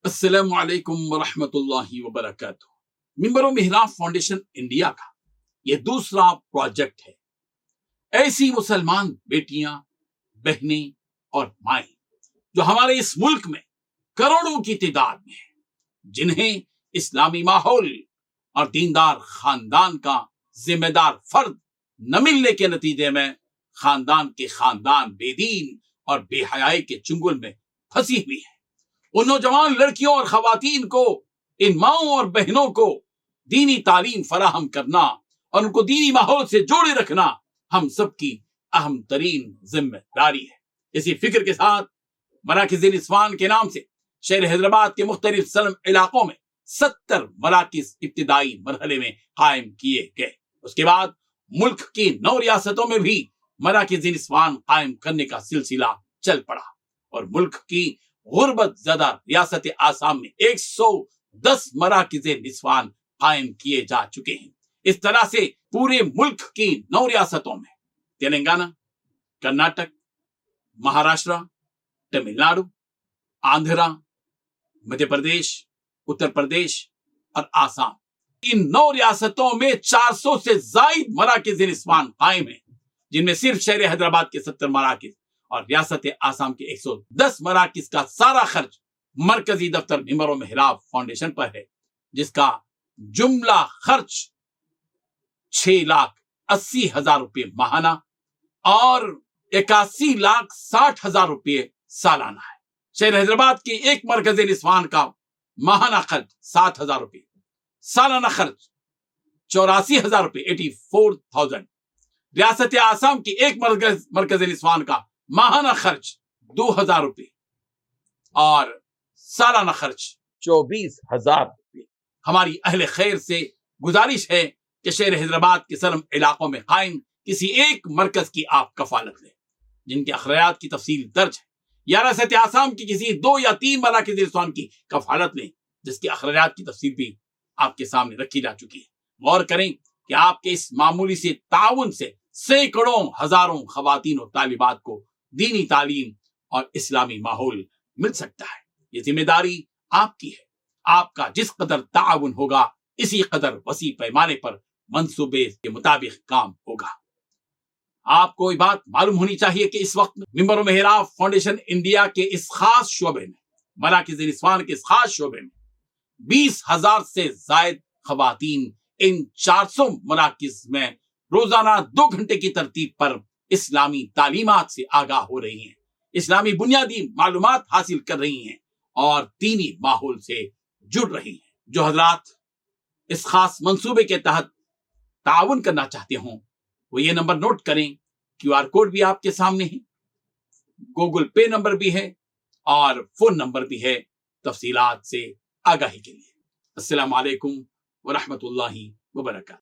अस्सलामु अलैकुम वरहमतुल्लाहि वबरकातुह। मिंबर मेहराब फाउंडेशन इंडिया का यह दूसरा प्रोजेक्ट है। ऐसी मुसलमान बेटियां, बहनें और माएं जो हमारे इस मुल्क में करोड़ों की तादाद में है, जिन्हें इस्लामी माहौल और दीनदार खानदान का जिम्मेदार फर्द न मिलने के नतीजे में खानदान के खानदान बेदीन और बेहयाई के चुंगल में फंसी हुई है। उन नौजवान लड़कियों और खवातीन को, इन माओं और बहनों को दीनी तालीम फराहम करना और उनको दीनी माहौल से जोड़े रखना हम सबकी अहम तरीन जिम्मेदारी है। इसी फिक्र के साथ मराकिज़ निस्वान के नाम से शहर हैदराबाद के मुख्तलिफ सल्म इलाकों में 70 मराकिज़ इब्तिदाई मरहले में कायम किए गए। उसके बाद मुल्क की 9 रियासतों में भी मराकिज़ निस्वान कायम करने का सिलसिला चल पड़ा और मुल्क की गुर्बत ज़दा रियासत आसाम में 110 मराकिज़ निस्वान कायम किए जा चुके हैं। इस तरह से पूरे मुल्क की 9 रियासतों में तेलंगाना, कर्नाटक, महाराष्ट्र, तमिलनाडु, आंध्रा, मध्य प्रदेश, उत्तर प्रदेश और आसाम, इन 9 रियासतों में 400 से जायद मराकिज़ निस्वान कायम है, जिनमें सिर्फ शहर हैदराबाद के 70 मराकिज़ और रियासत आसाम के 110 मराकिज़ का सारा खर्च मरकजी दफ्तर मिंबर मेहराब फाउंडेशन पर है, जिसका जुमला खर्च 6,80,000 रुपये माहाना और 81,60,000 रुपये सालाना है। शहर हैदराबाद के एक मरकज निस्वान का माहाना खर्च 7,000 रुपये, सालाना खर्च 84,000 रुपये 84,000। रियासत आसाम की एक मरकज निस्वान का माहाना खर्च 2,000 रुपये और सालाना खर्च 24,000 रुपये। हमारी अहले खैर से गुजारिश है कि शहर हैदराबाद के सल्म इलाकों में कायम किसी एक मरकज की आप कफालत लें, जिनके अखराजात की तफसील दर्ज है, या रियासत आसाम की किसी 2 या 3 मराकिज़ निस्वान की कफालत लें, जिसकी अखराजात की तफसील भी आपके सामने रखी जा चुकी है। गौर करें कि आपके इस मामूली से ताउन से सैकड़ों हजारों खवातीन और तालिबात को दीनी तालीम और इस्लामी माहौल मिल सकता है। ये जिम्मेदारी आपकी है। आपका जिस कदर ताउन होगा, इसी कदर वसी पैमाने पर मंसूबे के मुताबिक काम होगा। आपको ये बात मालूम होनी चाहिए कि इस वक्त मिंबर मेहराब फाउंडेशन इंडिया के इस खास शोबे में, मराकिज़ निस्वान के इस खास शोबे में 20,000 से जायद खवातीन इन 400 मराकिज़ में रोजाना 2 घंटे की तरतीब पर इस्लामी तालीमात से आगाह हो रही हैं, इस्लामी बुनियादी मालूमात हासिल कर रही हैं और दीनी माहौल से जुड़ रही हैं। जो हजरात इस खास मंसूबे के तहत ताउन करना चाहते हों, वो ये नंबर नोट करें। QR कोड भी आपके सामने है, गूगल पे नंबर भी है और फोन नंबर भी है तफसीलात से आगाही के लिए। अस्सलामु अलैकुम वरहमतुल्लाहि वबरकातुहू।